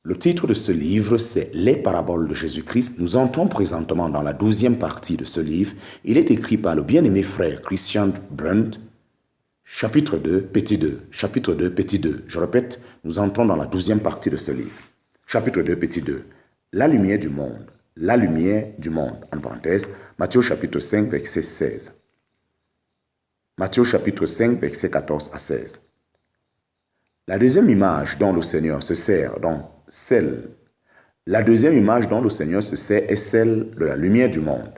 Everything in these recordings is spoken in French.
Le titre de ce livre, c'est Les paraboles de Jésus-Christ. Nous entrons présentement dans la 12e partie de ce livre. Il est écrit par le bien-aimé frère Christian Brandt, chapitre 2, petit 2. Chapitre 2, petit 2. Je répète, nous entrons dans la 12e partie de ce livre. Chapitre 2, petit 2. La lumière du monde. La lumière du monde. En parenthèse, Matthieu chapitre 5, verset 16. Matthieu chapitre 5, verset 14 à 16. La deuxième image dont le Seigneur se sert est celle de la lumière du monde.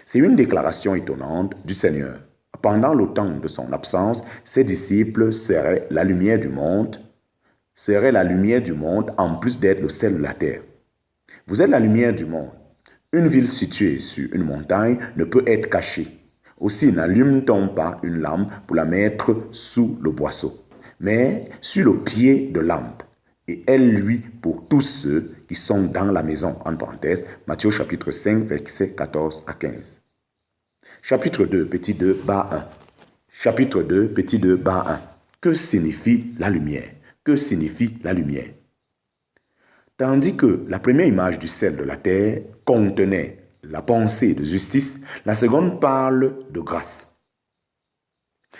C'est une déclaration étonnante du Seigneur. Pendant le temps de son absence, ses disciples seraient la lumière du monde, en plus d'être le sel de la terre. Vous êtes la lumière du monde. Une ville située sur une montagne ne peut être cachée. Aussi n'allume-t-on pas une lampe pour la mettre sous le boisseau, mais sur le pied de lampe, et elle luit pour tous ceux qui sont dans la maison. En parenthèse, Matthieu chapitre 5, versets 14 à 15. Chapitre 2, petit 2, bas 1. Chapitre 2, petit 2, bas 1. Que signifie la lumière? Que signifie la lumière? Tandis que la première image du sel de la terre contenait la pensée de justice, la seconde parle de grâce.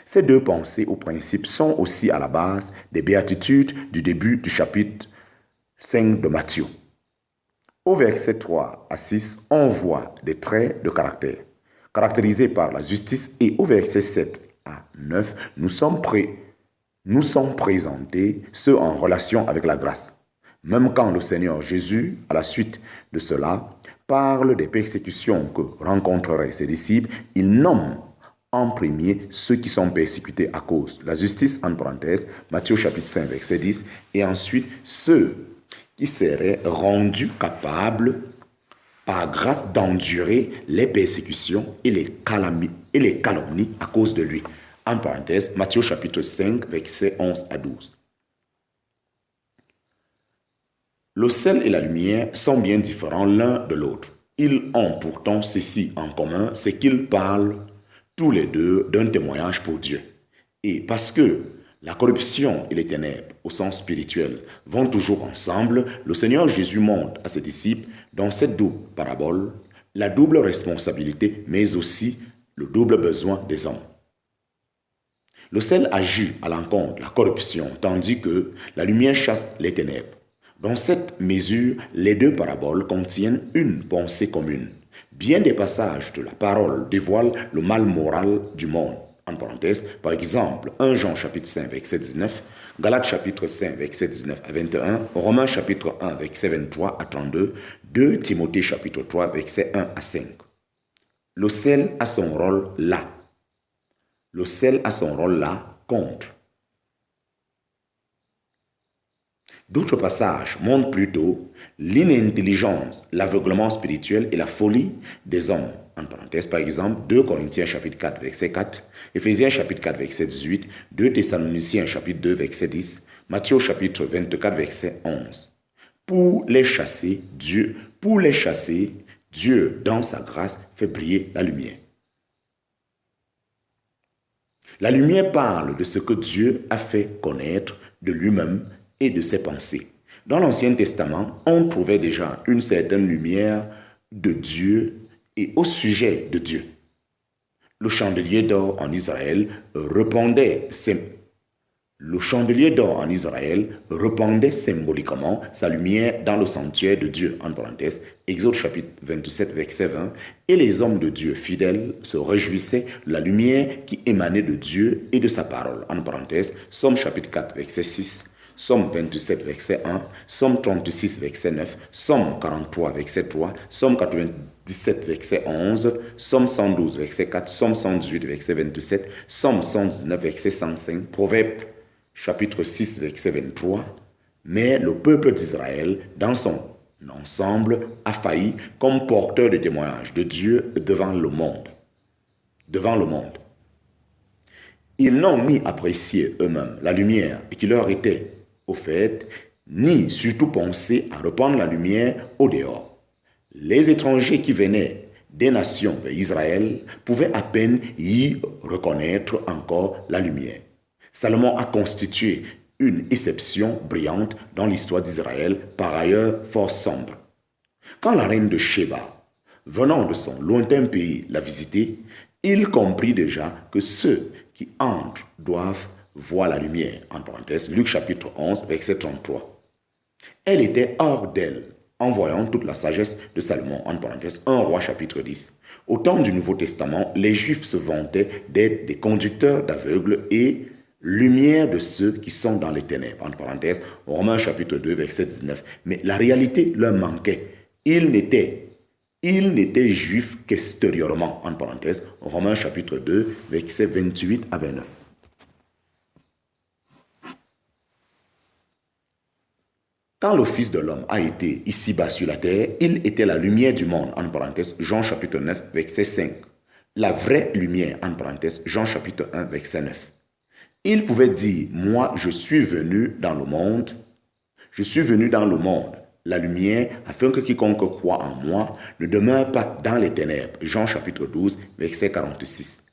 Ces deux pensées ou principes sont aussi à la base des béatitudes du début du chapitre 5 de Matthieu. Au verset 3 à 6, on voit des traits de caractère, caractérisés par la justice, et au verset 7 à 9, nous sont présentés ceux en relation avec la grâce. Même quand le Seigneur Jésus, à la suite de cela, parle des persécutions que rencontreraient ses disciples, il nomme en premier ceux qui sont persécutés à cause de la justice, en parenthèse, Matthieu chapitre 5, verset 10, et ensuite ceux qui seraient rendus capables par grâce d'endurer les persécutions et les calomnies à cause de lui. En parenthèse, Matthieu chapitre 5, verset 11 à 12. Le sel et la lumière sont bien différents l'un de l'autre. Ils ont pourtant ceci en commun, c'est qu'ils parlent tous les deux d'un témoignage pour Dieu. Et parce que la corruption et les ténèbres, au sens spirituel, vont toujours ensemble, le Seigneur Jésus montre à ses disciples, dans cette double parabole, la double responsabilité, mais aussi le double besoin des hommes. Le sel agit à l'encontre de la corruption, tandis que la lumière chasse les ténèbres. Dans cette mesure, les deux paraboles contiennent une pensée commune. Bien des passages de la parole dévoilent le mal moral du monde. En parenthèse, par exemple, 1 Jean chapitre 5, verset 19, Galates chapitre 5, verset 19 à 21, Romains chapitre 1, verset 23 à 32, 2 Timothée chapitre 3, verset 1 à 5. Le sel a son rôle là. Le sel a son rôle là contre. D'autres passages montrent plutôt l'inintelligence, l'aveuglement spirituel et la folie des hommes. En parenthèse, par exemple, 2 Corinthiens chapitre 4, verset 4, Éphésiens chapitre 4, verset 18, 2 Thessaloniciens chapitre 2, verset 10, Matthieu chapitre 24, verset 11. Pour les chasser, Dieu, dans sa grâce, fait briller la lumière. La lumière parle de ce que Dieu a fait connaître de lui-même et de ses pensées. Dans l'Ancien Testament, on trouvait déjà une certaine lumière de Dieu et au sujet de Dieu. Le chandelier d'or en Israël répandait symboliquement sa lumière dans le sanctuaire de Dieu, en parenthèse, Exode chapitre 27, verset 20, et les hommes de Dieu fidèles se réjouissaient de la lumière qui émanait de Dieu et de sa parole, en parenthèse, Somme chapitre 4, verset 6, Somme 27, verset 1, Somme 36, verset 9, Somme 43, verset 3, Somme 97, verset 11, Somme 112, verset 4, Somme 118, verset 27, Somme 119, verset 105, Proverbe chapitre 6, verset 23. Mais le peuple d'Israël, dans son ensemble, a failli comme porteur de témoignage de Dieu devant le monde. Ils n'ont ni apprécié eux-mêmes la lumière qui leur était offerte, ni surtout pensé à répandre la lumière au dehors. Les étrangers qui venaient des nations vers Israël pouvaient à peine y reconnaître encore la lumière. Salomon a constitué une exception brillante dans l'histoire d'Israël, par ailleurs fort sombre. Quand la reine de Sheba, venant de son lointain pays, la visiter, il comprit déjà que ceux qui entrent doivent voir la lumière. En parenthèse, Luc chapitre 11, verset 33. Elle était hors d'elle, en voyant toute la sagesse de Salomon. En parenthèse, 1 Roi chapitre 10. Au temps du Nouveau Testament, les Juifs se vantaient d'être des conducteurs d'aveugles et lumière de ceux qui sont dans les ténèbres. En parenthèse, Romains chapitre 2, verset 19. Mais la réalité leur manquait. Ils n'étaient juifs qu'extérieurement. En parenthèse, Romains chapitre 2, verset 28 à 29. Quand le Fils de l'homme a été ici-bas sur la terre, il était la lumière du monde, en parenthèse, Jean chapitre 9, verset 5. La vraie lumière, en parenthèse, Jean chapitre 1, verset 9. Il pouvait dire, moi, je suis venu dans le monde, la lumière, afin que quiconque croit en moi ne demeure pas dans les ténèbres. Jean chapitre 12, verset 46.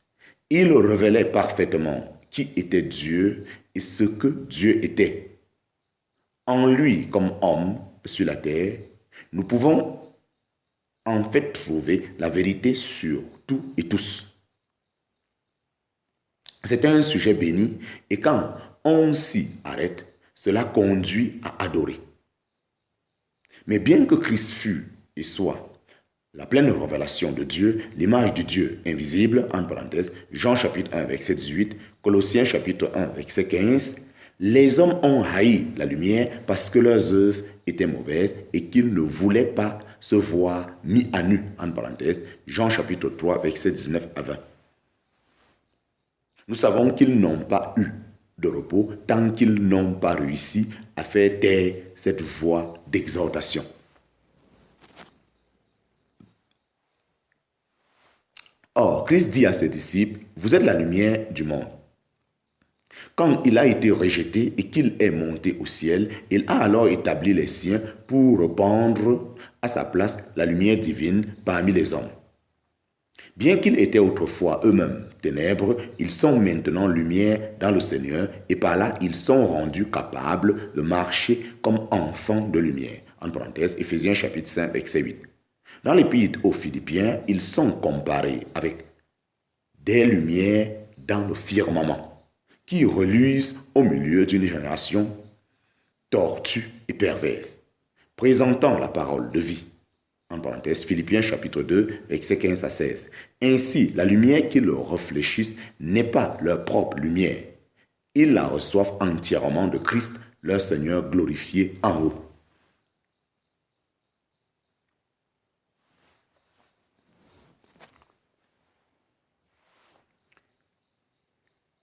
Il révélait parfaitement qui était Dieu et ce que Dieu était. En lui, comme homme sur la terre, nous pouvons en fait trouver la vérité sur tout et tous. C'est un sujet béni et quand on s'y arrête, cela conduit à adorer. Mais bien que Christ fût et soit la pleine révélation de Dieu, l'image du Dieu invisible, en parenthèse, Jean chapitre 1, verset 18, Colossiens chapitre 1, verset 15, les hommes ont haï la lumière parce que leurs œuvres étaient mauvaises et qu'ils ne voulaient pas se voir mis à nu, en parenthèse, Jean chapitre 3, verset 19 à 20. Nous savons qu'ils n'ont pas eu de repos tant qu'ils n'ont pas réussi à faire taire cette voix d'exhortation. Or, Christ dit à ses disciples, vous êtes la lumière du monde. Quand il a été rejeté et qu'il est monté au ciel, il a alors établi les siens pour répandre à sa place la lumière divine parmi les hommes. Bien qu'ils étaient autrefois eux-mêmes ténèbres, ils sont maintenant lumière dans le Seigneur et par là ils sont rendus capables de marcher comme enfants de lumière. En parenthèse, Éphésiens chapitre 5, verset 8. Dans l'épître aux Philippiens, ils sont comparés avec des lumières dans le firmament qui reluisent au milieu d'une génération tortue et perverse, présentant la parole de vie. En parenthèse, Philippiens chapitre 2, versets 15 à 16. Ainsi, la lumière qu'ils réfléchissent n'est pas leur propre lumière. Ils la reçoivent entièrement de Christ, leur Seigneur glorifié en haut.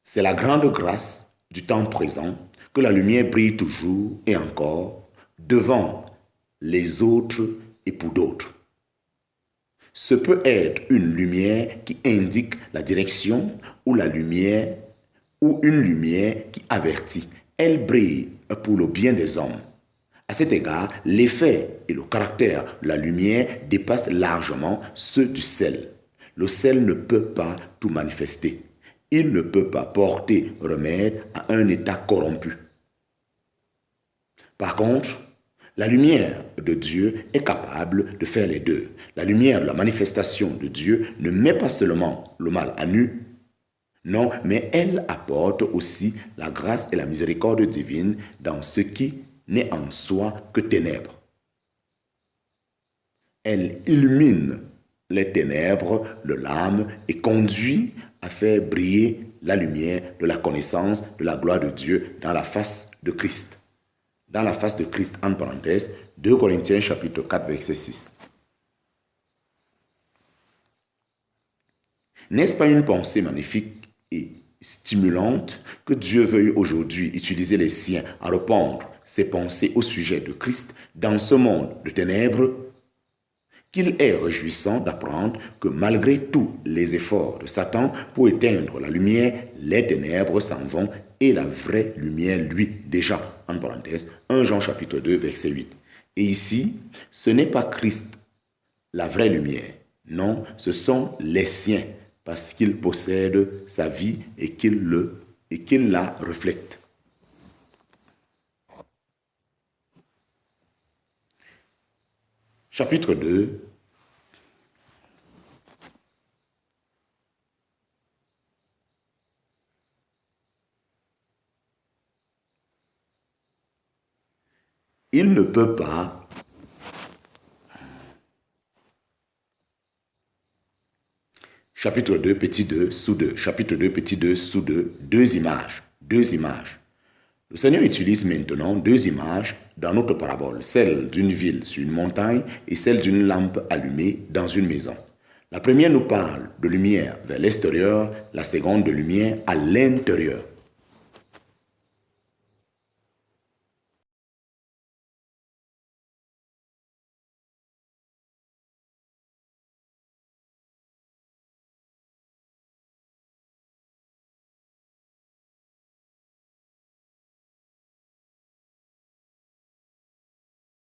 C'est la grande grâce du temps présent que la lumière brille toujours et encore devant les autres et pour d'autres. Ce peut être une lumière qui indique la direction ou une lumière qui avertit. Elle brille pour le bien des hommes. À cet égard, l'effet et le caractère de la lumière dépassent largement ceux du sel. Le sel ne peut pas tout manifester. Il ne peut pas porter remède à un état corrompu. Par contre, la lumière de Dieu est capable de faire les deux. La lumière de la manifestation de Dieu ne met pas seulement le mal à nu, non, mais elle apporte aussi la grâce et la miséricorde divine dans ce qui n'est en soi que ténèbres. Elle illumine les ténèbres de l'âme et conduit à faire briller la lumière de la connaissance de la gloire de Dieu dans la face de Christ. Dans la face de Christ, en parenthèse, 2 Corinthiens chapitre 4, verset 6. N'est-ce pas une pensée magnifique et stimulante que Dieu veuille aujourd'hui utiliser les siens à répandre ses pensées au sujet de Christ dans ce monde de ténèbres? Qu'il est réjouissant d'apprendre que malgré tous les efforts de Satan pour éteindre la lumière, les ténèbres s'en vont et la vraie lumière, lui, déjà, en parenthèse, 1 Jean chapitre 2, verset 8. Et ici, ce n'est pas Christ, la vraie lumière. Non, ce sont les siens, parce qu'ils possèdent sa vie et qu'ils la reflètent. Chapitre 2. Il ne peut pas chapitre 2, petit 2, sous 2. Chapitre 2, petit 2, sous 2. Deux images. Deux images. Le Seigneur utilise maintenant deux images dans notre parabole, celle d'une ville sur une montagne et celle d'une lampe allumée dans une maison. La première nous parle de lumière vers l'extérieur, la seconde de lumière à l'intérieur.